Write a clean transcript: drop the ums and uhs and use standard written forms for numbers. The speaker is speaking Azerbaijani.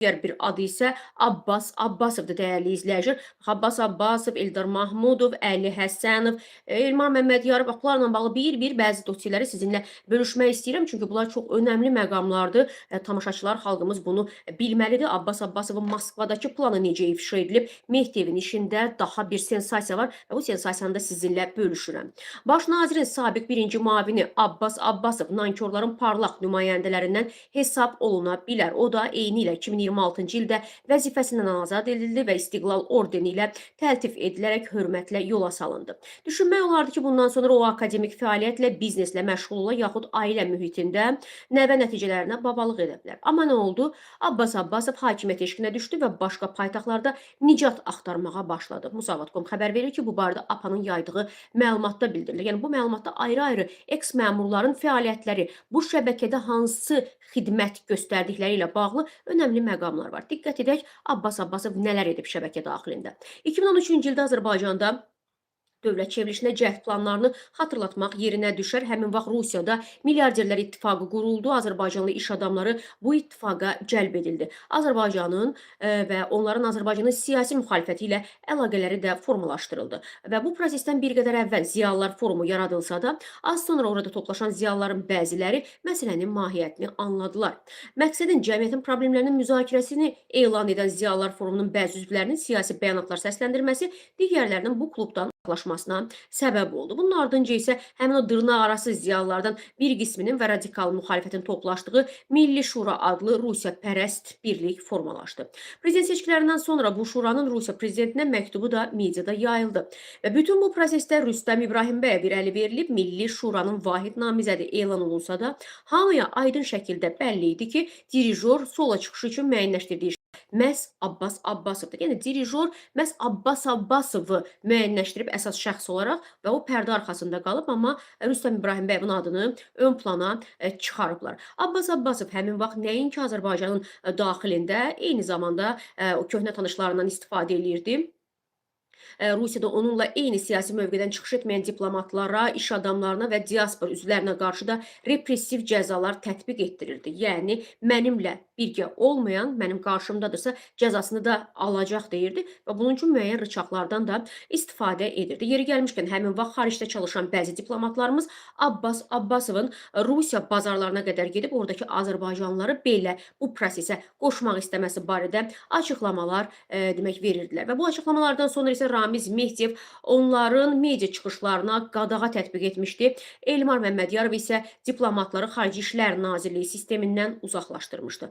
Digər bir adı isə Abbas Abbasovdur, dəyərli izləyicilər. Abbas Abbasov, Eldar Mahmudov, Əli Həsənov, Elmar Məmmədiyarov, bax, bunlarla bağlı bir-bir bəzi dossiyaları sizinlə bölüşmək istəyirəm. Çünki bunlar çox önəmli məqamlardır. Tamaşaçılar, xalqımız bunu bilməlidir. Abbas Abbasovun Moskvadakı planı necə ifşa edilib? Mehdiyevin işində daha bir sensasiya var və bu sensasiyanı da sizinlə bölüşürəm. Baş nazirin sabiq birinci müavini Abbas Abbasov nankorların parlaq nümayəndələrindən hesab oluna bilər. O da eyni ilə 2026-cı ildə vəzifəsindən azad edildi və İstiqlal ordeni ilə təltif edilərək hörmətlə yola salındı. Düşünmək olardı ki, bundan sonra o akademik fəaliyyətlə, bizneslə məşğul ola, yaxud ailə mühitində nəvə nəticələrinə babalıq edə bilər. Amma nə oldu? Abbas Abbasov hakimiyyət eşqinə düşdü və başqa paytaxtlarda nicat axtarmağa başladı. Musavat.com xəbər verir ki, bu barədə APA-nın yaydığı məlumatda bildirilir. Yəni, bu məlumatda ayrı-ayrı eks-məmurların fəaliyyətləri, bu şəbəkədə hansı xidmət göstərdikləri ilə bağlı önəmli məqamlar var. Diqqət edək, Abbas Abbasov nələr edib şəbəkə daxilində. 2013-cü ildə Azərbaycanda dövlət çevrilişində cəhd planlarını xatırlatmaq yerinə düşər. Həmin vaxt Rusiyada milyarderlər ittifaqı quruldu. Azərbaycanlı iş adamları bu ittifaqa cəlb edildi. Azərbaycanın və onların Azərbaycanın siyasi müxalifəti ilə əlaqələri də formalaşdırıldı. Və bu prosesdən bir qədər əvvəl Ziyalılar Forumu yaradılsa da, az sonra orada toplaşan ziyalıların bəziləri məsələnin mahiyyətini anladılar. Məqsədin cəmiyyətin problemlərinin müzakirəsini elan edən Ziyalılar Forumunun bəzi üzvlərinin siyasi bəyanatlar səsləndirməsi digərlərinin bu klubdan uzaqlaşmasına səbəb oldu. Bunun ardınca isə həmin o dırnaqarası ziyalılardan bir qisminin və radikal müxalifətin toplaşdığı Milli Şura adlı Rusiyapərəst birlik formalaşdı. Prezident seçkilərindən sonra bu şuranın Rusiya prezidentinə məktubu da mediada yayıldı. Və bütün bu prosesdə Rüstəm İbrahimbəyov irəli verilib, Milli Şuranın vahid namizədi elan olunsa da, hamıya aydın şəkildə bəlli idi ki, dirijor sola çıxışı üçün müəyyənləşdirdiyi məhz Abbas Abbasovdur. Yəni, dirijor məhz Abbas Abbasovu müəyyənləşdirib əsas şəxs olaraq və o pərdə arxasında qalıb, amma Rüstəm İbrahimbəyovun adını ön plana çıxarıblar. Abbas Abbasov həmin vaxt nəinki Azərbaycanın daxilində, eyni zamanda o köhnə tanışlarından istifadə eləyirdi. Rusiyada onunla eyni siyasi mövqedən çıxış etməyən diplomatlara, iş adamlarına və diaspor üzvlərinə qarşı da repressiv cəzalar tətbiq etdirirdi. Yəni, mənimlə birgə olmayan, mənim qarşımdadırsa cəzasını da alacaq deyirdi və bunun üçün müəyyən rıçaqlardan da istifadə edirdi. Yeri gəlmişkən, həmin vaxt xaricdə çalışan bəzi diplomatlarımız Abbas Abbasovun Rusiya bazarlarına qədər gedib oradakı azərbaycanlıları belə bu prosesə qoşmaq istəməsi barədə açıqlamalar demək verirdilər. Və bu açıqlamalardan sonra isə Ramiz Mehdiyev onların media çıxışlarına qadağa tətbiq etmişdi. Elmar Məmmədiyarov isə diplomatları Xarici İşlər Nazirliyi sistemindən uzaqlaşdırmışdı.